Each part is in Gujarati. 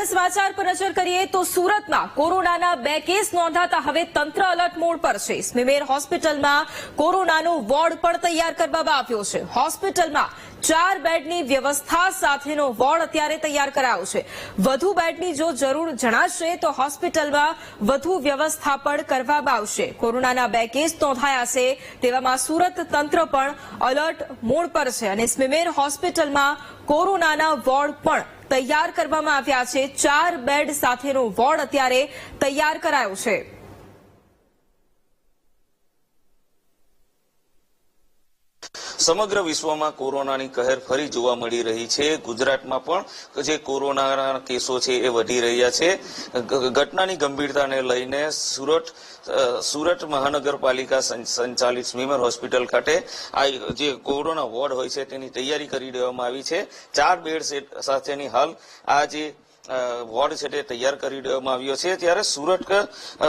આગળ સમાચાર પર નજર કરીએ તો સુરતમાં કોરોનાના 2 કેસ નોંધાતા હવે તંત્ર અલર્ટ મોડ પર છે। સ્મીમેર હોસ્પિટલમાં કોરોનાનો વોર્ડ પણ તૈયાર કરવામાં આવ્યો છે। હોસ્પિટલમાં 4 બેડની વ્યવસ્થા સાથેનો વોર્ડ અત્યારે તૈયાર કરાયો છે। વધુ બેડની જો જરૂર જણાશે તો હોસ્પિટલમાં વધુ વ્યવસ્થા પણ કરવામાં આવશે। કોરોનાના 2 કેસ નોંધાયા છે તેવામાં સુરત તંત્ર પણ અલર્ટ મોડ પર છે અને સ્મીમેર હોસ્પિટલમાં કોરોનાના વોર્ડ પણ તૈયાર કરવામાં આવ્યા છે। 4 બેડ સાથેનો વોર્ડ અત્યારે તૈયાર કરાયો છે। સમગ્ર વિશ્વમાં કોરોનાની કહેર ફરી જોવા મળી રહી છે। ગુજરાતમાં પણ જે કોરોનાના કેસો છે એ વધી રહ્યા છે। ઘટનાની ગંભીરતાને લઈને સુરત મહાનગરપાલિકા સંચાલિત સ્મીમેર હોસ્પિટલ ખાતે આ જે કોરોના વોર્ડ હોય છે તેની તૈયારી કરી દેવામાં આવી છે। 4 બેડ સાથેની હાલ આ જે વોર્ડ છે તે તૈયાર કરી દેવામાં આવ્યો છે। ત્યારે સુરત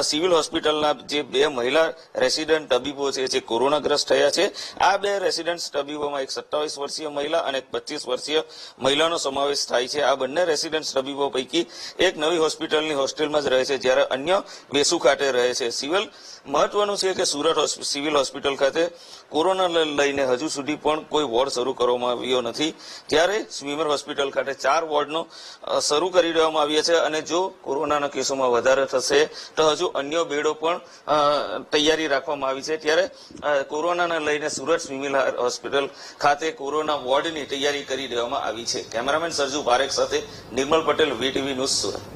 સિવિલ હોસ્પિટલના જે 2 મહિલા રેસિડેન્ટ તબીબો છે જે કોરોનાગ્રસ્ત થયા છે, આ 2 રેસિડેન્ટ તબીબોમાં એક 27 વર્ષીય મહિલા અને એક 25 વર્ષીય મહિલાનો સમાવેશ થાય છે। આ બંને રેસિડેન્ટ તબીબો પૈકી એક નવી હોસ્પિટલની હોસ્ટેલમાં જ રહે છે, જ્યારે અન્ય વેસુ ખાતે રહે છે। મહત્વનું છે કે સુરત સિવિલ હોસ્પિટલ ખાતે કોરોનાને લઈને હજુ સુધી પણ કોઈ વોર્ડ શરૂ કરવામાં આવ્યો નથી, ત્યારે સ્મીમેર હોસ્પિટલ ખાતે 4 વોર્ડનો શરૂ કરી દેવામાં આવ્યા છે અને જો કોરોનાના કેસોમાં વધારે થશે તો હજુ અન્ય બેડો પણ તૈયારી રાખવામાં આવી છે। ત્યારે કોરોનાને લઈને સુરત સ્મીમેર હોસ્પિટલ ખાતે કોરોના વોર્ડની તૈયારી કરી દેવામાં આવી છે। કેમેરામેન સરજુ પારેખ સાથે નિર્મલ પટેલ, VTV ન્યૂઝ, સુરત।